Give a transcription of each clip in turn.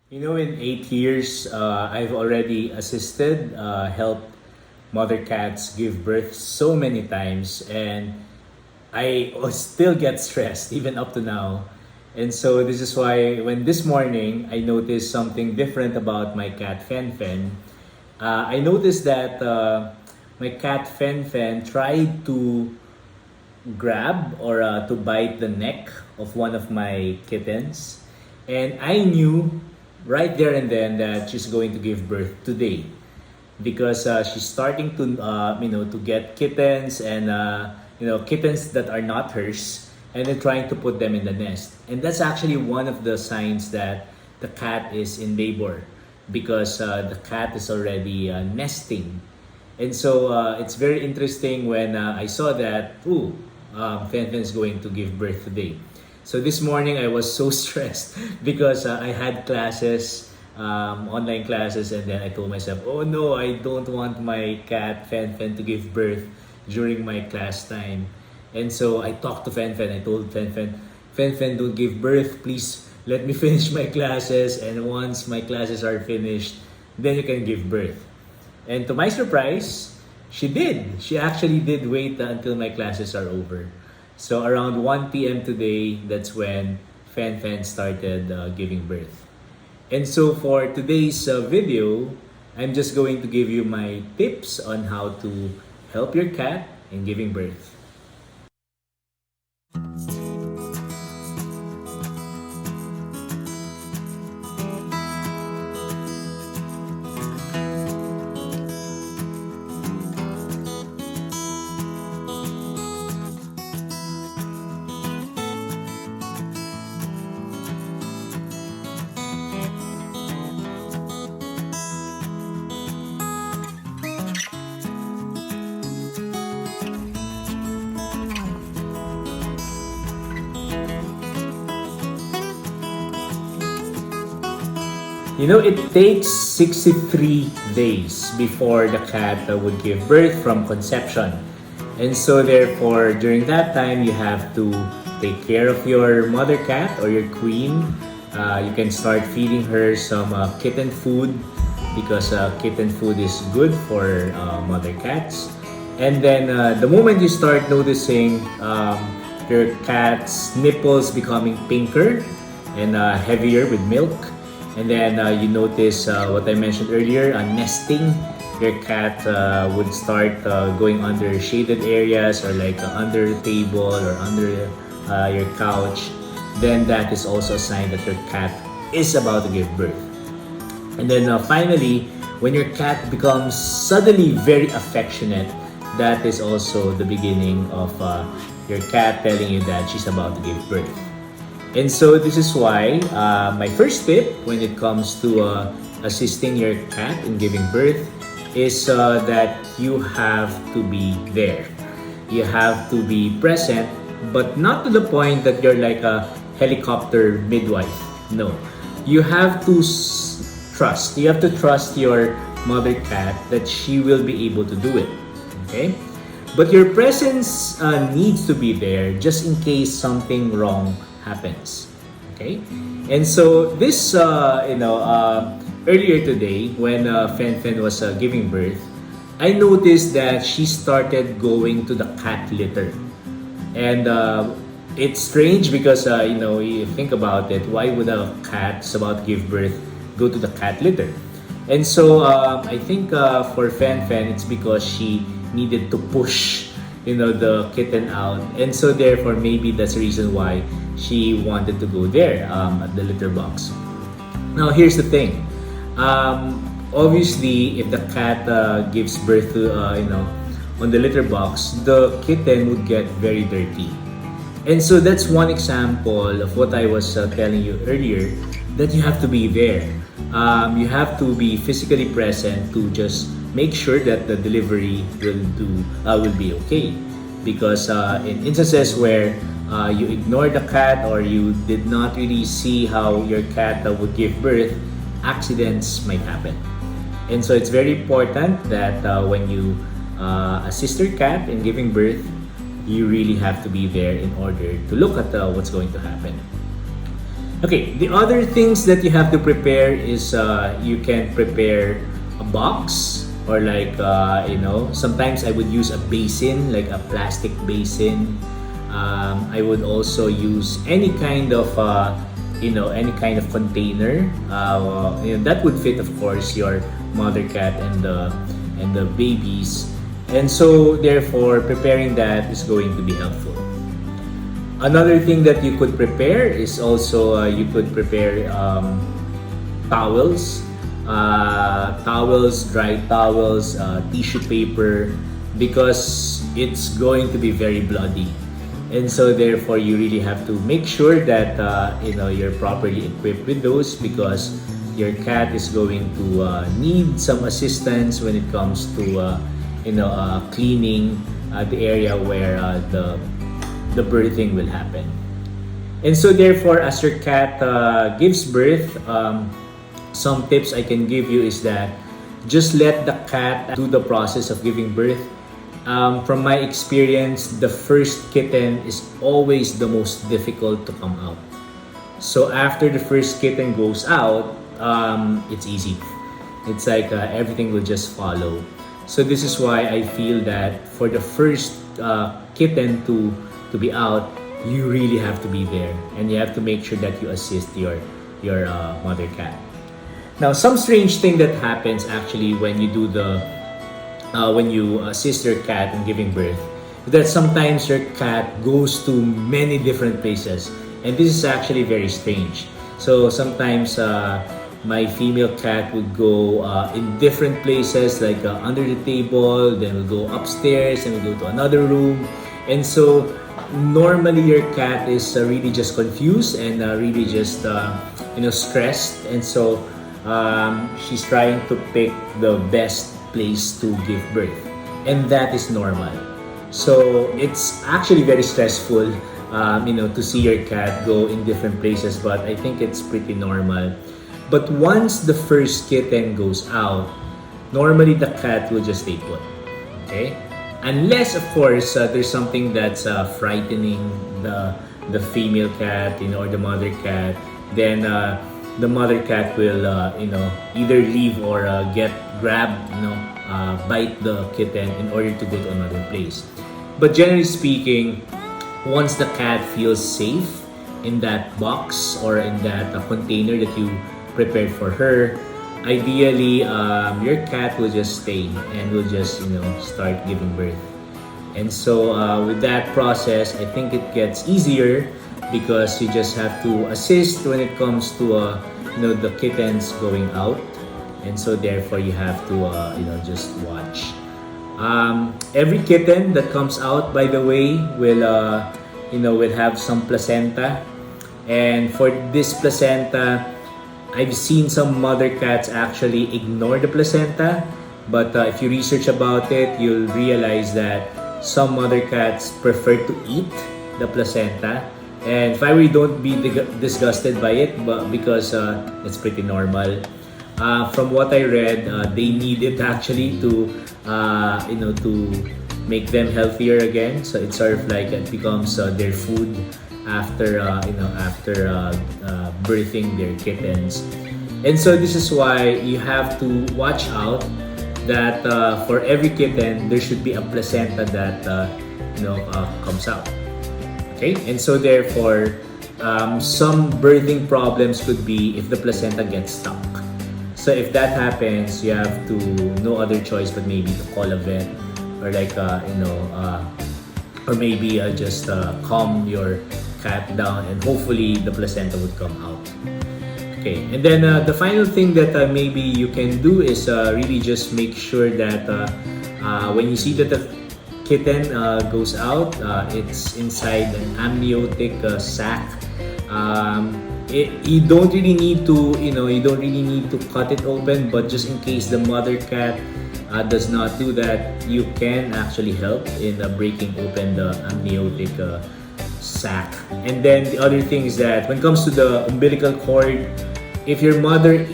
You know, in 8 years, I've already assisted, helped mother cats give birth so many times, and I still get stressed even up to now. And so this is why when this morning I noticed something different about my cat Fenfen. I noticed that my cat Fenfen tried to grab or to bite the neck of one of my kittens. And I knew right there and then that she's going to give birth today because she's starting to to get kittens and kittens that are not hers, and then trying to put them in the nest. And that's actually one of the signs that the cat is in labor because the cat is already nesting. And so it's very interesting when I saw that, Fenfen is going to give birth today. So this morning I was so stressed because I had classes, online classes, and then I told myself, oh no, I don't want my cat Fenfen to give birth during my class time. And so I talked to Fenfen. I told Fenfen, Fenfen, don't give birth. Please let me finish my classes. And once my classes are finished, then you can give birth. And to my surprise, she did. She actually did wait until my classes are over. So around 1 p.m. today, that's when Fenfen started giving birth. And so for today's video, I'm just going to give you my tips on how to help your cat in giving birth. You know, it takes 63 days before the cat would give birth from conception. And so therefore, during that time, you have to take care of your mother cat or your queen. You can start feeding her some kitten food because kitten food is good for mother cats. And then the moment you start noticing your cat's nipples becoming pinker and heavier with milk, and then you notice what I mentioned earlier, nesting. Your cat would start going under shaded areas or like under the table or under your couch. Then that is also a sign that your cat is about to give birth. And then finally, when your cat becomes suddenly very affectionate, that is also the beginning of your cat telling you that she's about to give birth. And so this is why my first tip when it comes to assisting your cat in giving birth is that you have to be there. You have to be present, but not to the point that you're like a helicopter midwife. No. You have to trust. You have to trust your mother cat that she will be able to do it. Okay? But your presence needs to be there just in case something wrong happens. Okay? And so this, earlier today when Fenfen was giving birth, I noticed that she started going to the cat litter. And it's strange because, you think about it, why would a cat that's about to give birth go to the cat litter? And so I think for Fenfen, it's because she needed to push the kitten out, and so therefore maybe that's the reason why she wanted to go there at the litter box. Now here's the thing, obviously if the cat gives birth to on the litter box, the kitten would get very dirty. And so that's one example of what I was telling you earlier, that you have to be there. You have to be physically present to just make sure that the delivery will be okay. Because in instances where you ignore the cat or you did not really see how your cat would give birth, accidents might happen. And so it's very important that when you assist your cat in giving birth, you really have to be there in order to look at what's going to happen. Okay, the other things that you have to prepare is you can prepare a box, or like sometimes I would use a basin, like a plastic basin. I would also use any kind of container. That would fit, of course, your mother cat and the babies, and so therefore preparing that is going to be helpful. Another thing that you could prepare is also you could prepare towels, dry towels, tissue paper, because it's going to be very bloody, and so therefore you really have to make sure that you're properly equipped with those, because your cat is going to need some assistance when it comes to cleaning the area where the birthing will happen. And so therefore, as your cat gives birth, some tips I can give you is that just let the cat do the process of giving birth. From my experience, the first kitten is always the most difficult to come out. So after the first kitten goes out, it's easy. It's like everything will just follow. So this is why I feel that for the first kitten to be out, you really have to be there, and you have to make sure that you assist your mother cat. Now, some strange thing that happens actually when you do when you assist your cat in giving birth, is that sometimes your cat goes to many different places, and this is actually very strange. So sometimes my female cat would go in different places, like under the table, then we'll go upstairs, and we'll go to another room, and so normally your cat is really just confused and really just stressed, and so she's trying to pick the best place to give birth, and that is normal. So it's actually very stressful to see your cat go in different places, but I think it's pretty normal. But once the first kitten goes out, normally the cat will just stay put. Okay? Unless, of course, there's something that's frightening the female cat, or the mother cat, then the mother cat will, either leave or bite the kitten in order to go to another place. But generally speaking, once the cat feels safe in that box or in that container that you prepared for her, ideally, your cat will just stay and will just, start giving birth. And so with that process, I think it gets easier, because you just have to assist when it comes to, the kittens going out. And so therefore, you have to, just watch. Every kitten that comes out, by the way, will have some placenta. And for this placenta, I've seen some mother cats actually ignore the placenta, but if you research about it, you'll realize that some mother cats prefer to eat the placenta. And if I really don't be disgusted by it, but because it's pretty normal. From what I read, they need it actually to make them healthier again. So it's sort of like it becomes their food after birthing their kittens. And so this is why you have to watch out that for every kitten there should be a placenta that comes out. Okay, and so therefore some birthing problems could be if the placenta gets stuck. So if that happens, you have to no other choice but maybe to call a vet, or like or maybe just calm your cat down, and hopefully the placenta would come out. Okay, and then the final thing that maybe you can do is really just make sure that when you see that the kitten goes out, it's inside an amniotic sac. You don't really need to cut it open, but just in case the mother cat does not do that, you can actually help in breaking open the amniotic sac. And then the other thing is that when it comes to the umbilical cord, if your mother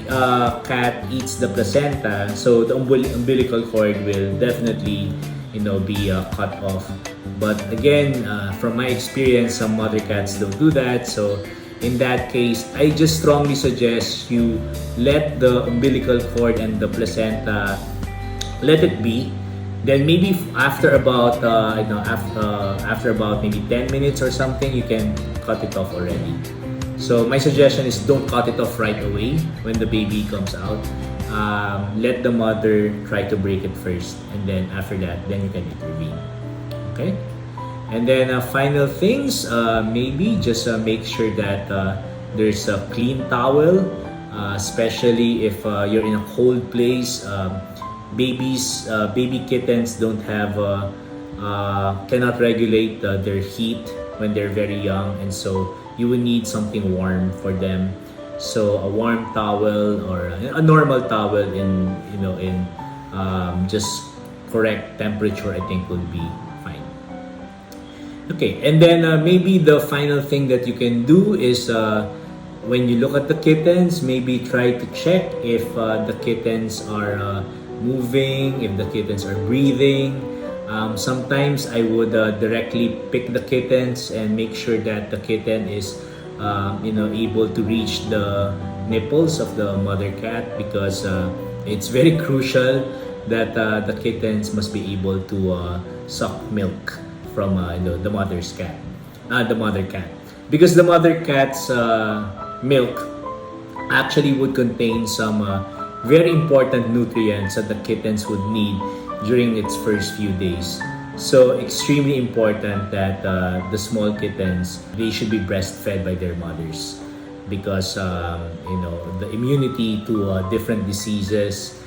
cat eats the placenta, so the umbilical cord will definitely be cut off. But again, from my experience, some mother cats don't do that, so in that case, I just strongly suggest you let the umbilical cord and the placenta, let it be. Then maybe after about after about maybe 10 minutes or something, you can cut it off already. So my suggestion is don't cut it off right away when the baby comes out. Let the mother try to break it first, and then after that, then you can intervene. Okay. And then final things, maybe just make sure that there's a clean towel, especially if you're in a cold place. Baby kittens don't have cannot regulate their heat when they're very young, and so you will need something warm for them. So a warm towel or a normal towel in just correct temperature, I think would be fine. Okay, and then maybe the final thing that you can do is when you look at the kittens, maybe try to check if the kittens are moving, if the kittens are breathing. Sometimes I would directly pick the kittens and make sure that the kitten is able to reach the nipples of the mother cat, because it's very crucial that the kittens must be able to suck milk from the mother cat, because the mother cat's milk actually would contain some very important nutrients that the kittens would need during its first few days. So extremely important that the small kittens, they should be breastfed by their mothers, because the immunity to different diseases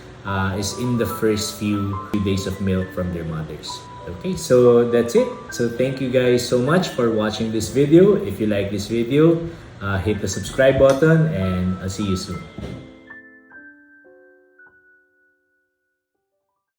is in the first few days of milk from their mothers. Okay, so that's it. So thank you guys so much for watching this video. If you like this video, hit the subscribe button, and I'll see you soon.